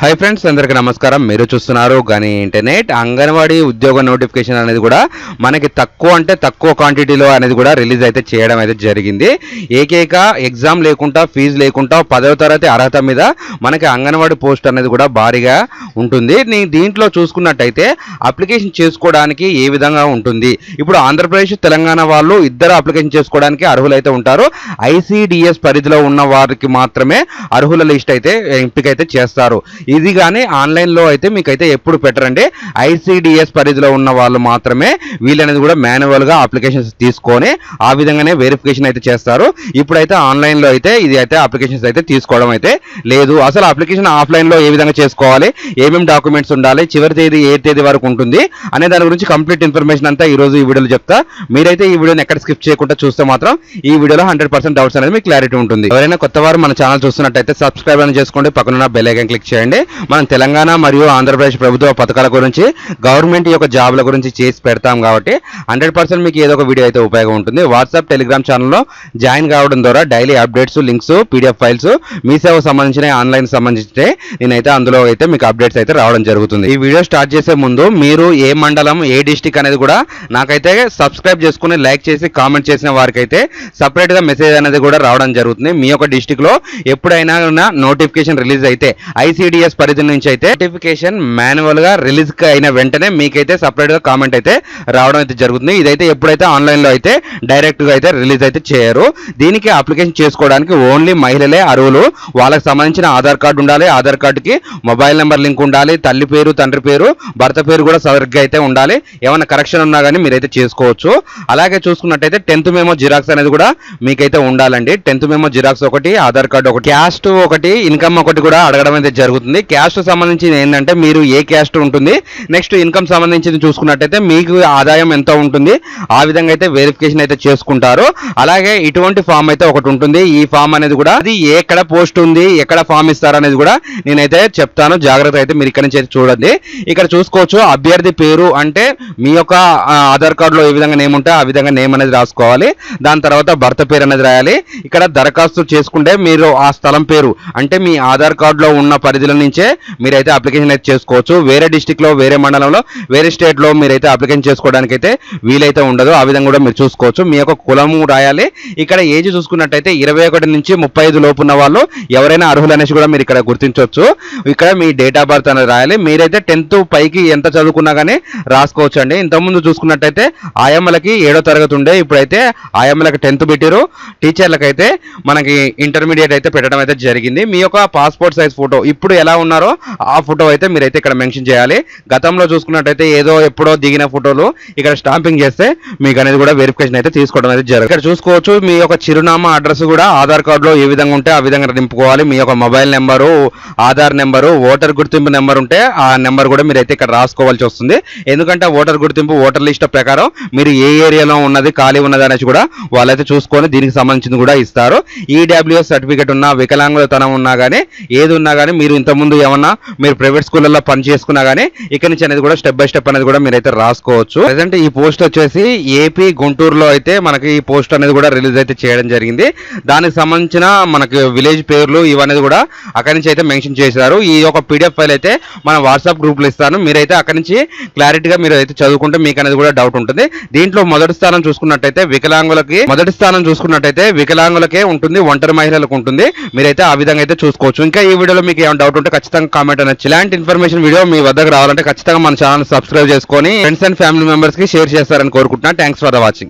Hi friends अंदर की नमस्कार మీరు చూస్తున్నారు గని ఇంటర్నెట్ అంగన్వాడీ ఉద్యోగ నోటిఫికేషన్ అనేది కూడా మనకి తక్కువ క్వాంటిటీలో అనేది కూడా రిలీజ్ అయితే చేయడం అయితే జరిగింది. ఏకైక ఎగ్జామ్ లేకుండా ఫీజు లేకుండా 10వ తరగతి అర్హత మీద మనకి అంగన్వాడీ పోస్ట్ అనేది కూడా భారీగా ఉంటుంది. దీంట్లో చూసుకున్నట్టయితే అప్లికేషన్ చేసుకోవడానికి ఏ విధంగా ఉంటుంది, ఇప్పుడు ఆంధ్రప్రదేశ్ తెలంగాణ వాళ్ళు ఇద్దరు అప్లికేషన్ చేసుకోవడానికి అర్హులైతే ఉంటారు. ఐసిడిఎస్ పరిధిలో ఉన్న వారికి మాత్రమే అర్హుల లిస్ట్ అయితే ఎంపిక అయితే చేస్తారు. ఇది కానీ ఆన్లైన్లో అయితే మీకైతే ఎప్పుడు పెట్టరండి. ఐసిడిఎస్ పరిధిలో ఉన్న వాళ్ళు మాత్రమే వీళ్ళనేది కూడా మాన్యువల్గా అప్లికేషన్స్ తీసుకొని ఆ విధంగానే వెరిఫికేషన్ అయితే చేస్తారు. ఇప్పుడైతే ఆన్లైన్లో అయితే ఇది అయితే అప్లికేషన్స్ అయితే తీసుకోవడం అయితే లేదు. అసలు అప్లికేషన్ ఆఫ్లైన్లో ఏ విధంగా చేసుకోవాలి, ఏమేమి డాక్యుమెంట్స్ ఉండాలి, చివరి తేదీ ఏ తేదీ వరకు ఉంటుంది అనే దాని గురించి కంప్లీట్ ఇన్ఫర్మేషన్ అంతా ఈ రోజు ఈ వీడియోలో చెప్తా. మీరైతే ఈ వీడియోని ఎక్కడ స్కిప్ చేయకుండా చూస్తే మాత్రం ఈ వీడియోలో 100% డౌట్స్ అనేది మీకు క్లారిటీ ఉంటుంది. ఎవరైనా కొత్త వారు మన ఛానల్ చూస్తున్నట్టయితే సబ్స్క్రైబ్ అని చేసుకోండి, పక్కన బెల్ ఐకాన్ క్లిక్ చేయండి. మనం తెలంగాణ మరియు ఆంధ్రప్రదేశ్ ప్రభుత్వ పథకాల గురించి గవర్నమెంట్ యొక్క జాబ్ల గురించి చేసి పెడతాం కాబట్టి 100% మీకు ఏదో ఒక వీడియో అయితే ఉపయోగం ఉంటుంది. వాట్సాప్ టెలిగ్రామ్ ఛానల్లో జాయిన్ కావడం ద్వారా daily updates, links, PDF files మీ సేవకు సంబంధించిన ఆన్లైన్ సంబంధించి నేనైతే అందులో అయితే మీకు అప్డేట్స్ అయితే రావడం జరుగుతుంది. ఈ వీడియో స్టార్ట్ చేసే ముందు మీరు ఏ మండలం, ఏ డిస్టిక్ అనేది కూడా నాకైతే సబ్స్క్రైబ్ చేసుకుని లైక్ చేసి కామెంట్ చేసిన వారికి అయితే సపరేట్గా మెసేజ్ అనేది కూడా రావడం జరుగుతుంది. మీ యొక్క డిస్టిక్లో ఎప్పుడైనా నోటిఫికేషన్ రిలీజ్ అయితే ఐసిడిఎస్ పరిధి నుంచి అయితే నోటిఫికేషన్ మాన్యువల్ గా రిలీజ్ అయిన వెంటనే మీకైతే సపరేట్ గా కామెంట్ అయితే రావడం అయితే జరుగుతుంది. ఇదైతే ఎప్పుడైతే ఆన్లైన్ లో అయితే డైరెక్ట్ గా అయితే రిలీజ్ అయితే చేయరు. దీనికి అప్లికేషన్ చేసుకోవడానికి ఓన్లీ మహిళలే అర్హులు. వాళ్ళకి సంబంధించిన ఆధార్ కార్డు ఉండాలి, ఆధార్ కార్డుకి మొబైల్ నెంబర్ లింక్ ఉండాలి, తల్లి పేరు, తండ్రి పేరు, భర్త పేరు కూడా సరిగ్గా అయితే ఉండాలి. ఏమైనా కరెక్షన్ ఉన్నా కానీ మీరైతే చేసుకోవచ్చు. అలాగే చూసుకున్నట్టయితే 10th మెమో జిరాక్స్ అనేది కూడా మీకైతే ఉండాలండి. 10th మెమో జిరాక్స్ ఒకటి, ఆధార్ కార్డు ఒకటి, క్యాస్ట్ ఒకటి, ఇన్కమ్ ఒకటి కూడా అడగడం అయితే జరుగుతుంది. క్యాస్ట్ సంబంధించి ఏంటంటే మీరు ఏ క్యాస్ట్ ఉంటుంది, నెక్స్ట్ ఇన్కమ్ సంబంధించి చూసుకున్నట్టయితే మీకు ఆదాయం ఎంత ఉంటుంది, ఆ విధంగా అయితే వెరిఫికేషన్ అయితే చేసుకుంటారు. అలాగే ఇటువంటి ఫామ్ అయితే ఒకటి ఉంటుంది. ఈ ఫామ్ అనేది కూడా అది ఎక్కడ పోస్ట్ ఉంది, ఎక్కడ ఫామ్ ఇస్తారు అనేది కూడా నేనైతే చెప్తాను. జాగ్రత్త అయితే మీరు ఇక్కడ నుంచి అయితే చూడండి. ఇక్కడ చూసుకోవచ్చు అభ్యర్థి పేరు అంటే మీ యొక్క ఆధార్ కార్డులో ఏ విధంగా నేమ్ ఉంటే ఆ విధంగా నేమ్ అనేది రాసుకోవాలి. దాని తర్వాత భర్త పేరు అనేది రాయాలి. ఇక్కడ దరఖాస్తు చేసుకుంటే మీరు ఆ స్థలం పేరు అంటే మీ ఆధార్ కార్డులో ఉన్న పరిధిలో నుంచే మీరైతే అప్లికేషన్ అయితే చేసుకోవచ్చు. వేరే డిస్టిక్ లో, వేరే మండలంలో, వేరే స్టేట్ లో మీరైతే అప్లికేషన్ చేసుకోవడానికి అయితే వీలైతే ఉండదు. ఆ విధంగా కూడా మీరు చూసుకోవచ్చు. మీ యొక్క కులము రాయాలి. ఇక్కడ ఏజ్ చూసుకున్నట్టయితే 21 నుంచి 35 లోపు ఉన్న వాళ్ళు ఎవరైనా అర్హులు అనేసి కూడా మీరు ఇక్కడ గుర్తించవచ్చు. ఇక్కడ మీ డేట్ ఆఫ్ బర్త్ అనేది రాయాలి. మీరైతే 10th పైకి ఎంత చదువుకున్నా కానీ రాసుకోవచ్చు అండి. ఇంతకుముందు చూసుకున్నట్టయితే ఆయమ్మలకి 7వ తరగతి ఉండే, ఇప్పుడైతే ఆయమ్మలకి 10th పెట్టారు. టీచర్లకైతే మనకి ఇంటర్మీడియట్ అయితే పెట్టడం అయితే జరిగింది. మీ యొక్క పాస్పోర్ట్ సైజ్ ఫోటో ఇప్పుడు ఎలా ఉన్నారో ఆ ఫోటో అయితే మీరైతే ఇక్కడ మెన్షన్ చేయాలి. గతంలో చూసుకున్నట్టయితే ఏదో ఎప్పుడో దిగిన ఫోటోలు ఇక్కడ స్టాంపింగ్ చేస్తే మీకు అనేది కూడా వెరిఫికేషన్ అయితే తీసుకోవడం అయితే జరుగుతుంది. ఇక్కడ చూసుకోవచ్చు మీ యొక్క చిరునామా, అడ్రస్ కూడా ఆధార్ కార్డులో ఏ విధంగా ఉంటే ఆ విధంగా నింపుకోవాలి. మీ యొక్క mobile number, Aadhaar number, voter గుర్తింపు నెంబర్ ఉంటే ఆ నెంబర్ కూడా మీరైతే ఇక్కడ రాసుకోవాల్సి వస్తుంది. ఎందుకంటే ఓటర్ గుర్తింపు, ఓటర్ లిస్ట్ ప్రకారం మీరు ఏ ఏరియాలో ఉన్నది, ఖాళీ ఉన్నది అనేసి కూడా వాళ్ళైతే చూసుకొని దీనికి సంబంధించింది కూడా ఇస్తారు. ఈడబ్ల్యూఎస్ సర్టిఫికేట్ ఉన్నా, వికలాంగులతనం ఉన్నా కానీ ఏది ఉన్నా కానీ మీరు ఇంతకుముందు ఏమన్నా మీరు ప్రైవేట్ స్కూళ్ళల్లో పని చేసుకున్నా కానీ ఇక్కడ నుంచి అనేది కూడా స్టెప్ బై స్టెప్ అనేది కూడా మీరైతే రాసుకోవచ్చు. ప్రెసెంట్ ఈ పోస్ట్ వచ్చేసి ఏపీ గుంటూరులో అయితే మనకి ఈ పోస్ట్ అనేది కూడా రిలీజ్ అయితే చేయడం జరిగింది. దానికి సంబంధించిన మనకి విలేజ్ పేర్లు ఇవన్నీ కూడా అక్కడి నుంచి అయితే మెన్షన్ చేశారు. ఈ యొక్క పీడిఎఫ్ ఫైల్ అయితే మన వాట్సాప్ గ్రూప్లో ఇస్తాను. మీరైతే అక్కడి నుంచి క్లారిటీగా మీరు అయితే చదువుకుంటే మీకు అనేది కూడా డౌట్ ఉంటుంది. దీంట్లో మొదటి స్థానం చూసుకున్నట్టయితే వికలాంగులకే ఉంటుంది, ఒంటరి మహిళలకు ఉంటుంది. మీరైతే ఆ విధంగా అయితే చూసుకోవచ్చు. ఇంకా ఈ వీడియోలో మీకు ఏమైనా డౌట్ ఉంటే ఖచ్చితంగా కామెంట్ అనొచ్చు. ఇలాంటి ఇన్ఫర్మేషన్ వీడియో మీ వద్దకు రావాలంటే ఖచ్చితంగా మన ఛానల్ సబ్స్క్రైబ్ చేసుకొని ఫ్రెండ్స్ అండ్ ఫ్యామిలీ మెంబర్స్ కి షేర్ చేస్తారని కోరుకుంటున్నాను. Thanks for the watching.